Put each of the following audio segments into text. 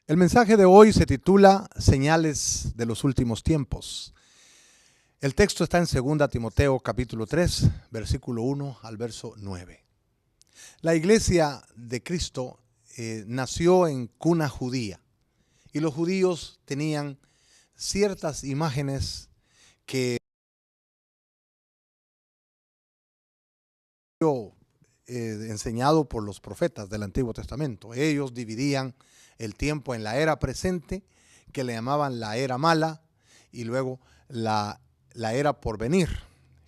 El mensaje de hoy se titula Señales de los últimos tiempos. El texto está en 2 Timoteo capítulo 3, versículo 1 al verso 9. La iglesia de Cristo nació en cuna judía y los judíos tenían ciertas imágenes que enseñado por los profetas del Antiguo Testamento. Ellos dividían el tiempo en la era presente, que le llamaban la era mala, y luego la era por venir,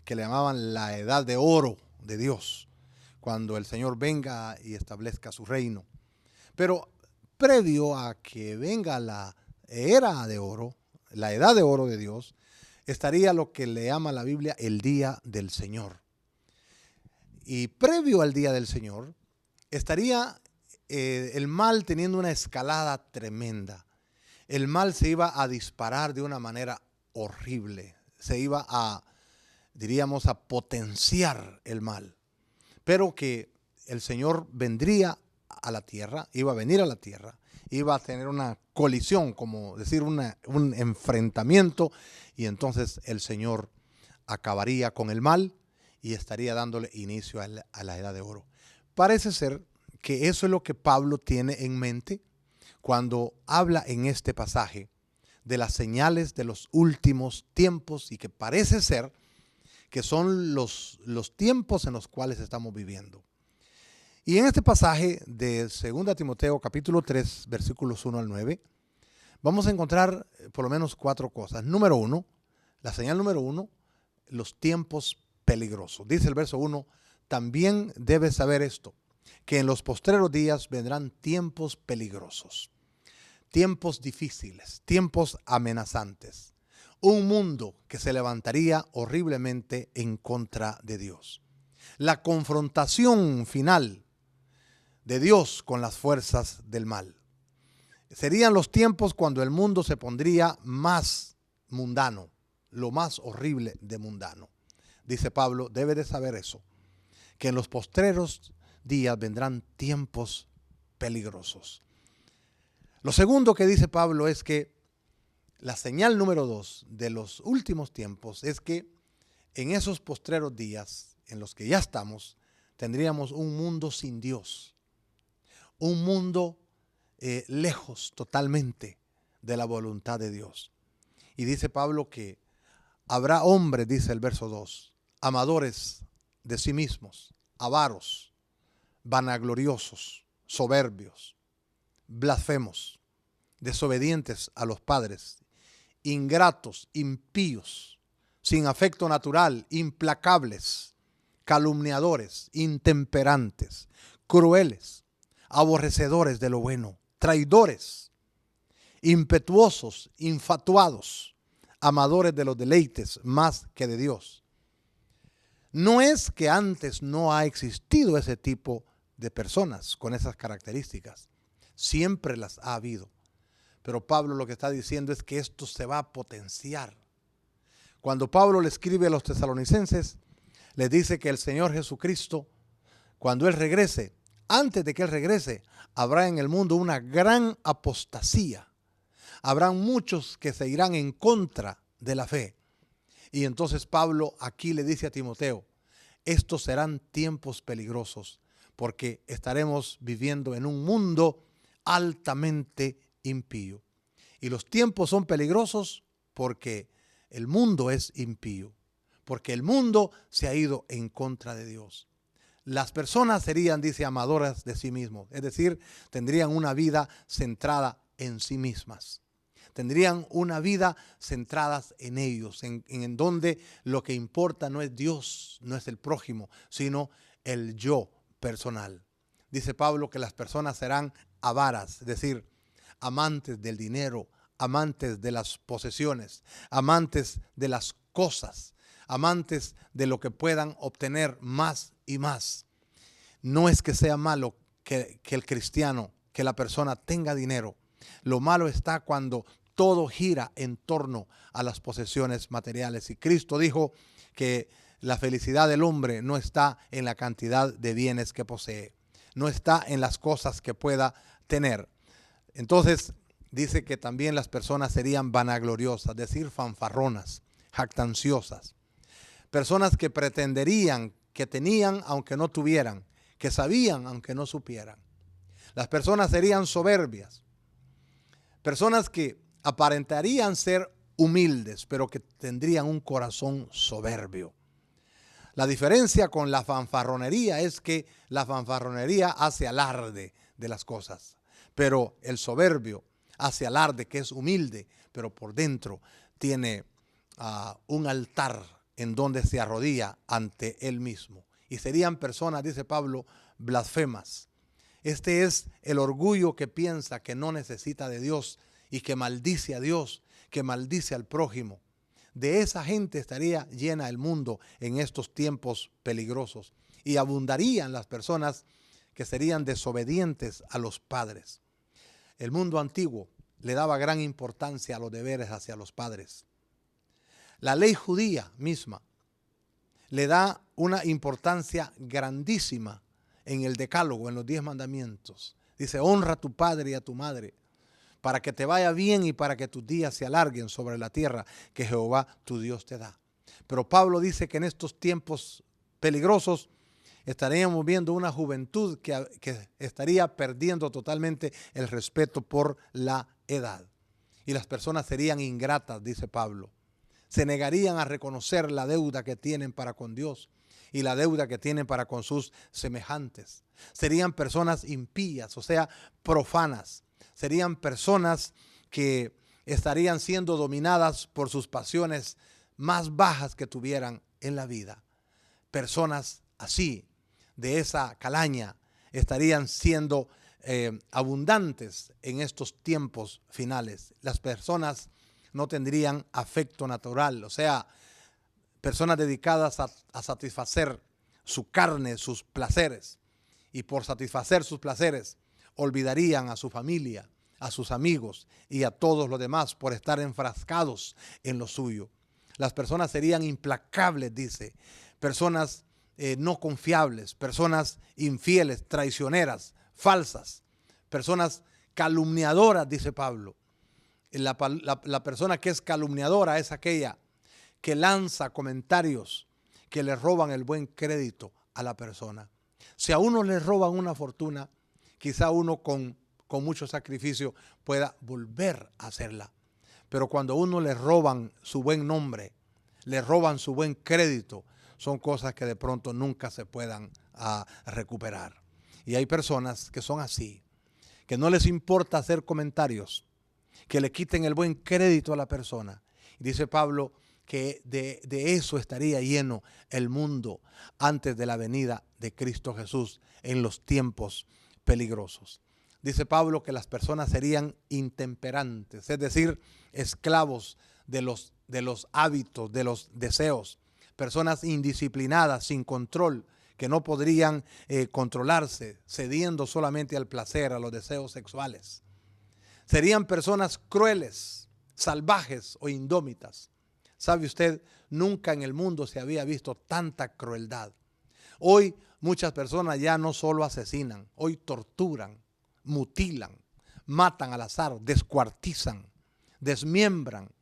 que le llamaban la edad de oro de Dios, cuando el Señor venga y establezca su reino. Pero previo a que venga la era de oro, la edad de oro de Dios, estaría lo que le llama la Biblia el día del Señor. Y previo al día del Señor estaría el mal teniendo una escalada tremenda. El mal se iba a disparar de una manera horrible. Se iba a, diríamos, a potenciar el mal. Pero que el Señor vendría a la tierra, iba a venir a la tierra, iba a tener una colisión, como decir, un enfrentamiento, y entonces el Señor acabaría con el mal y estaría dándole inicio a la edad de oro. Parece ser que eso es lo que Pablo tiene en mente cuando habla en este pasaje de las señales de los últimos tiempos, y que parece ser que son los tiempos en los cuales estamos viviendo. Y en este pasaje de 2 Timoteo capítulo 3, versículos 1 al 9, vamos a encontrar por lo menos 4 cosas. Número 1, la señal número 1, los tiempos peligrosos. Dice el verso 1, también debes saber esto, que en los postreros días vendrán tiempos peligrosos, tiempos difíciles, tiempos amenazantes, un mundo que se levantaría horriblemente en contra de Dios. La confrontación final de Dios con las fuerzas del mal. Serían los tiempos cuando el mundo se pondría más mundano, lo más horrible de mundano. Dice Pablo, debe de saber eso, que en los postreros días vendrán tiempos peligrosos. Lo segundo que dice Pablo es que la señal número 2 de los últimos tiempos es que en esos postreros días en los que ya estamos, tendríamos un mundo sin Dios, un mundo lejos totalmente de la voluntad de Dios. Y dice Pablo que habrá hombres, dice el verso 2, amadores de sí mismos, avaros, vanagloriosos, soberbios, blasfemos, desobedientes a los padres, ingratos, impíos, sin afecto natural, implacables, calumniadores, intemperantes, crueles, aborrecedores de lo bueno, traidores, impetuosos, infatuados, amadores de los deleites más que de Dios. No es que antes no ha existido ese tipo de personas con esas características. Siempre las ha habido. Pero Pablo lo que está diciendo es que esto se va a potenciar. Cuando Pablo le escribe a los tesalonicenses, les dice que el Señor Jesucristo, cuando Él regrese, antes de que Él regrese, habrá en el mundo una gran apostasía. Habrán muchos que se irán en contra de la fe. Y entonces Pablo aquí le dice a Timoteo, estos serán tiempos peligrosos porque estaremos viviendo en un mundo altamente impío. Y los tiempos son peligrosos porque el mundo es impío, porque el mundo se ha ido en contra de Dios. Las personas serían, dice, amadoras de sí mismos, es decir, tendrían una vida centrada en sí mismas. Tendrían una vida centradas en ellos, en donde lo que importa no es Dios, no es el prójimo, sino el yo personal. Dice Pablo que las personas serán avaras, es decir, amantes del dinero, amantes de las posesiones, amantes de las cosas, amantes de lo que puedan obtener más y más. No es que sea malo que el cristiano, que la persona tenga dinero. Lo malo está cuando todo gira en torno a las posesiones materiales. Y Cristo dijo que la felicidad del hombre no está en la cantidad de bienes que posee, no está en las cosas que pueda tener. Entonces, dice que también las personas serían vanagloriosas, es decir, fanfarronas, jactanciosas. Personas que pretenderían que tenían aunque no tuvieran, que sabían aunque no supieran. Las personas serían soberbias. Personas que aparentarían ser humildes, pero que tendrían un corazón soberbio. La diferencia con la fanfarronería es que la fanfarronería hace alarde de las cosas, pero el soberbio hace alarde que es humilde, pero por dentro tiene un altar en donde se arrodilla ante él mismo. Y serían personas, dice Pablo, blasfemas. Este es el orgullo que piensa que no necesita de Dios y que maldice a Dios, que maldice al prójimo. De esa gente estaría llena el mundo en estos tiempos peligrosos y abundarían las personas que serían desobedientes a los padres. El mundo antiguo le daba gran importancia a los deberes hacia los padres. La ley judía misma le da una importancia grandísima en el decálogo, en los 10 mandamientos. Dice, honra a tu padre y a tu madre, para que te vaya bien y para que tus días se alarguen sobre la tierra que Jehová tu Dios te da. Pero Pablo dice que en estos tiempos peligrosos estaríamos viendo una juventud que estaría perdiendo totalmente el respeto por la edad. Y las personas serían ingratas, dice Pablo. Se negarían a reconocer la deuda que tienen para con Dios y la deuda que tienen para con sus semejantes. Serían personas impías, o sea, profanas. Serían personas que estarían siendo dominadas por sus pasiones más bajas que tuvieran en la vida. Personas así, de esa calaña, estarían siendo abundantes en estos tiempos finales. Las personas no tendrían afecto natural, o sea, personas dedicadas a satisfacer su carne, sus placeres, y por satisfacer sus placeres olvidarían a su familia, a sus amigos y a todos los demás por estar enfrascados en lo suyo. Las personas serían implacables, dice, personas no confiables, personas infieles, traicioneras, falsas, personas calumniadoras, dice Pablo. La persona que es calumniadora es aquella que lanza comentarios que le roban el buen crédito a la persona. Si a uno le roban una fortuna, quizá uno con mucho sacrificio pueda volver a hacerla. Pero cuando a uno le roban su buen nombre, le roban su buen crédito, son cosas que de pronto nunca se puedan recuperar. Y hay personas que son así, que no les importa hacer comentarios que le quiten el buen crédito a la persona. Y dice Pablo que de eso estaría lleno el mundo antes de la venida de Cristo Jesús en los tiempos peligrosos. Dice Pablo que las personas serían intemperantes, es decir, esclavos de los hábitos, de los deseos. Personas indisciplinadas, sin control, que no podrían controlarse, cediendo solamente al placer, a los deseos sexuales. Serían personas crueles, salvajes o indómitas. ¿Sabe usted? Nunca en el mundo se había visto tanta crueldad. Hoy muchas personas ya no solo asesinan, hoy torturan, mutilan, matan al azar, descuartizan, desmiembran,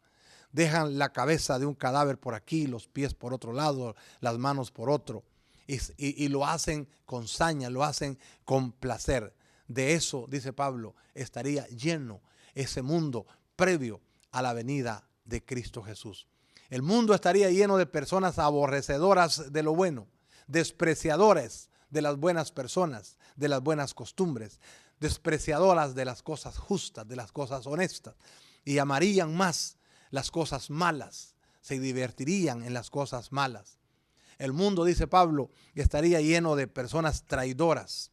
dejan la cabeza de un cadáver por aquí, los pies por otro lado, las manos por otro, y lo hacen con saña, lo hacen con placer. De eso, dice Pablo, estaría lleno ese mundo previo a la venida de Cristo Jesús. El mundo estaría lleno de personas aborrecedoras de lo bueno, despreciadores de las buenas personas, de las buenas costumbres, despreciadoras de las cosas justas, de las cosas honestas, y amarían más las cosas malas, se divertirían en las cosas malas. El mundo, dice Pablo, estaría lleno de personas traidoras,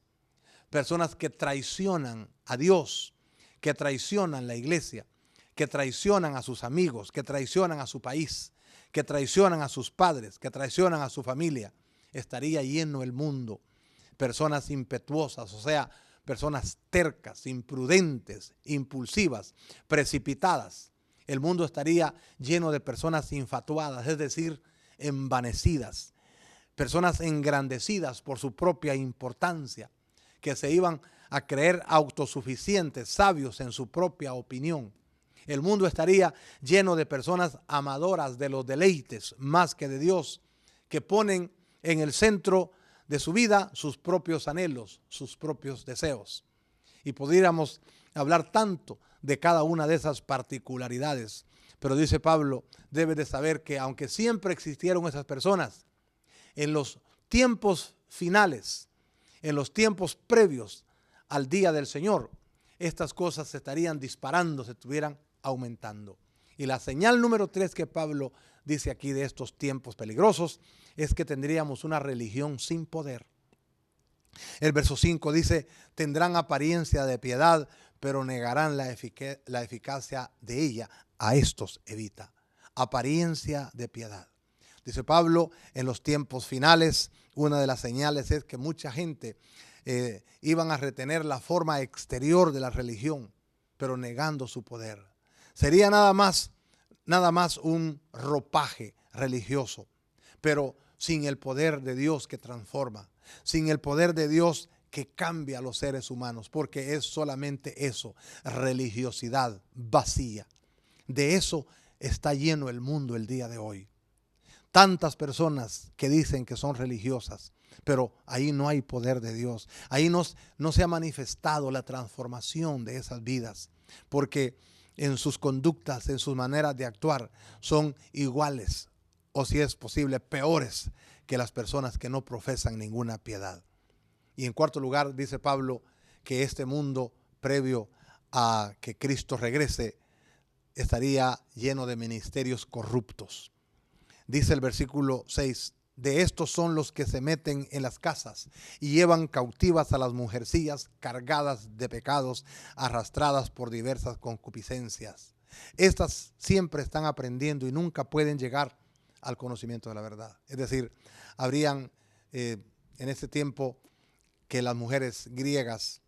personas que traicionan a Dios, que traicionan la iglesia, que traicionan a sus amigos, que traicionan a su país, que traicionan a sus padres, que traicionan a su familia. Estaría lleno el mundo. Personas impetuosas, o sea, personas tercas, imprudentes, impulsivas, precipitadas. El mundo estaría lleno de personas infatuadas, es decir, envanecidas. Personas engrandecidas por su propia importancia, que se iban a creer autosuficientes, sabios en su propia opinión. El mundo estaría lleno de personas amadoras de los deleites más que de Dios, que ponen en el centro de su vida sus propios anhelos, sus propios deseos. Y pudiéramos hablar tanto de cada una de esas particularidades. Pero dice Pablo, debes de saber que aunque siempre existieron esas personas, en los tiempos finales, en los tiempos previos al día del Señor, estas cosas se estarían disparando, se estuvieran aumentando. Y la señal número 3 que Pablo dice aquí de estos tiempos peligrosos es que tendríamos una religión sin poder. El verso 5 dice, tendrán apariencia de piedad, pero negarán la eficacia de ella. A estos evita. Apariencia de piedad. Dice Pablo, en los tiempos finales, una de las señales es que mucha gente iban a retener la forma exterior de la religión, pero negando su poder. Sería nada más un ropaje religioso, pero sin el poder de Dios que transforma, sin el poder de Dios que cambia a los seres humanos, porque es solamente eso, religiosidad vacía. De eso está lleno el mundo el día de hoy. Tantas personas que dicen que son religiosas, pero ahí no hay poder de Dios. Ahí no se ha manifestado la transformación de esas vidas, porque en sus conductas, en sus maneras de actuar, son iguales, o si es posible, peores que las personas que no profesan ninguna piedad. Y en cuarto lugar, dice Pablo, que este mundo previo a que Cristo regrese, estaría lleno de ministerios corruptos. Dice el versículo 6, de estos son los que se meten en las casas y llevan cautivas a las mujercillas cargadas de pecados, arrastradas por diversas concupiscencias. Estas siempre están aprendiendo y nunca pueden llegar al conocimiento de la verdad. Es decir, habrían en este tiempo que las mujeres griegas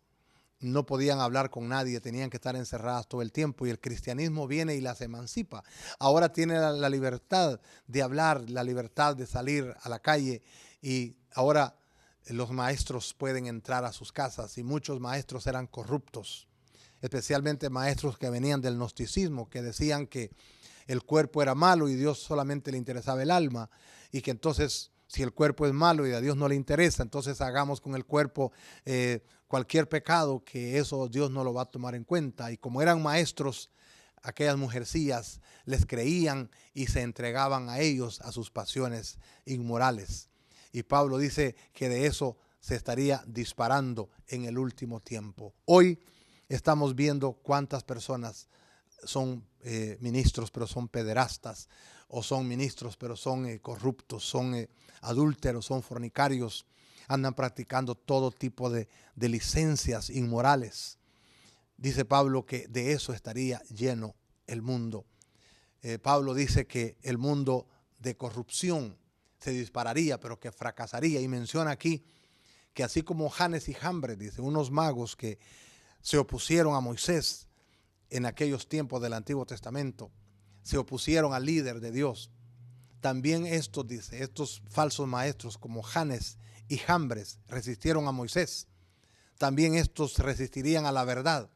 no podían hablar con nadie, tenían que estar encerradas todo el tiempo, y el cristianismo viene y las emancipa. Ahora tienen la libertad de hablar, la libertad de salir a la calle, y ahora los maestros pueden entrar a sus casas, y muchos maestros eran corruptos, especialmente maestros que venían del gnosticismo, que decían que el cuerpo era malo y Dios solamente le interesaba el alma, y que entonces si el cuerpo es malo y a Dios no le interesa, entonces hagamos con el cuerpo cualquier pecado, que eso Dios no lo va a tomar en cuenta. Y como eran maestros, aquellas mujercillas les creían y se entregaban a ellos, a sus pasiones inmorales. Y Pablo dice que de eso se estaría disparando en el último tiempo. Hoy estamos viendo cuántas personas son ministros pero son pederastas, o son ministros pero son corruptos, son adúlteros, son fornicarios, andan practicando todo tipo de licencias inmorales. Dice Pablo que de eso estaría lleno el mundo. Pablo dice que el mundo de corrupción se dispararía, pero que fracasaría, y menciona aquí que así como Janes y Jambres, dice, unos magos que se opusieron a Moisés en aquellos tiempos del Antiguo Testamento, se opusieron al líder de Dios. También estos, dice, estos falsos maestros como Janes y Jambres resistieron a Moisés. También estos resistirían a la verdad,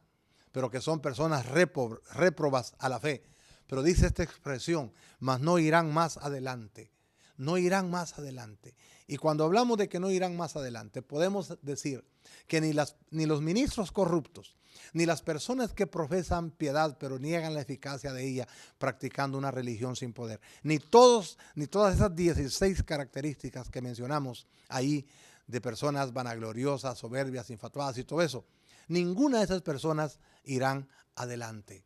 pero que son personas réprobas a la fe. Pero dice esta expresión, mas no irán más adelante. No irán más adelante. Y cuando hablamos de que no irán más adelante, podemos decir que ni los ministros corruptos, ni las personas que profesan piedad pero niegan la eficacia de ella, practicando una religión sin poder, ni todas esas 16 características que mencionamos ahí de personas vanagloriosas, soberbias, infatuadas y todo eso, ninguna de esas personas irán adelante.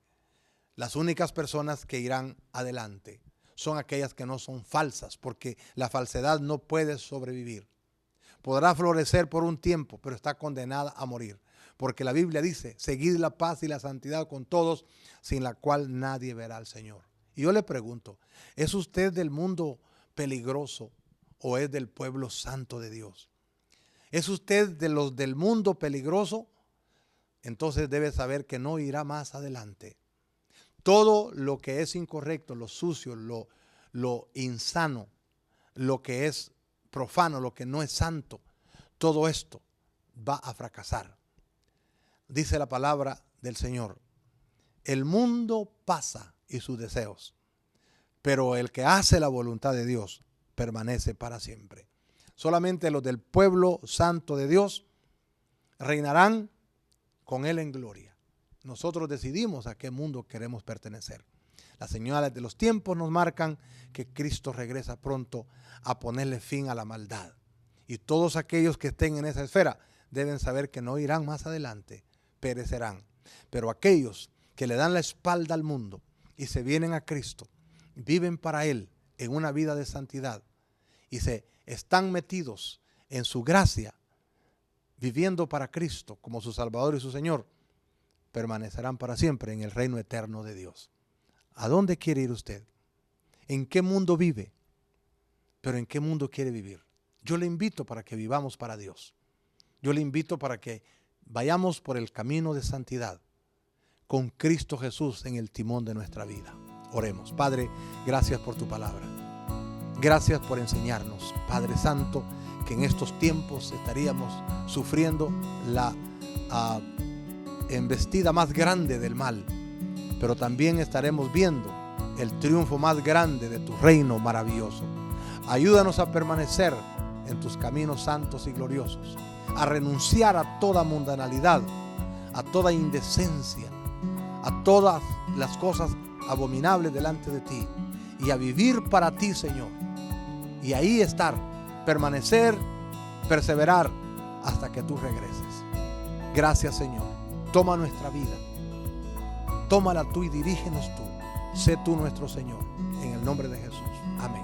Las únicas personas que irán adelante son aquellas que no son falsas, porque la falsedad no puede sobrevivir. Podrá florecer por un tiempo, pero está condenada a morir. Porque la Biblia dice, seguid la paz y la santidad con todos, sin la cual nadie verá al Señor. Y yo le pregunto, ¿es usted del mundo peligroso o es del pueblo santo de Dios? ¿Es usted de los del mundo peligroso? Entonces debe saber que no irá más adelante. Todo lo que es incorrecto, lo sucio, lo insano, lo que es profano, lo que no es santo, todo esto va a fracasar. dice la palabra del Señor: el mundo pasa y sus deseos, pero el que hace la voluntad de Dios permanece para siempre. Solamente los del pueblo santo de Dios reinarán con Él en gloria. Nosotros decidimos a qué mundo queremos pertenecer. Las señales de los tiempos nos marcan que Cristo regresa pronto a ponerle fin a la maldad. Y todos aquellos que estén en esa esfera deben saber que no irán más adelante, perecerán. Pero aquellos que le dan la espalda al mundo y se vienen a Cristo, viven para Él en una vida de santidad y se están metidos en su gracia, viviendo para Cristo como su Salvador y su Señor, permanecerán para siempre en el reino eterno de Dios. ¿A dónde quiere ir usted? ¿En qué mundo vive? ¿Pero en qué mundo quiere vivir? Yo le invito para que vivamos para Dios. Yo le invito para que vayamos por el camino de santidad con Cristo Jesús en el timón de nuestra vida. Oremos. Padre, gracias por tu palabra. Gracias por enseñarnos, Padre Santo, que en estos tiempos estaríamos sufriendo la embestida más grande del mal, pero también estaremos viendo el triunfo más grande de tu reino maravilloso. Ayúdanos a permanecer en tus caminos santos y gloriosos, a renunciar a toda mundanalidad, a toda indecencia, a todas las cosas abominables delante de ti, y a vivir para ti, Señor. Y ahí estar, permanecer, perseverar hasta que tú regreses. Gracias, Señor. Toma nuestra vida. Tómala tú y dirígenos tú. Sé tú nuestro Señor. En el nombre de Jesús. Amén.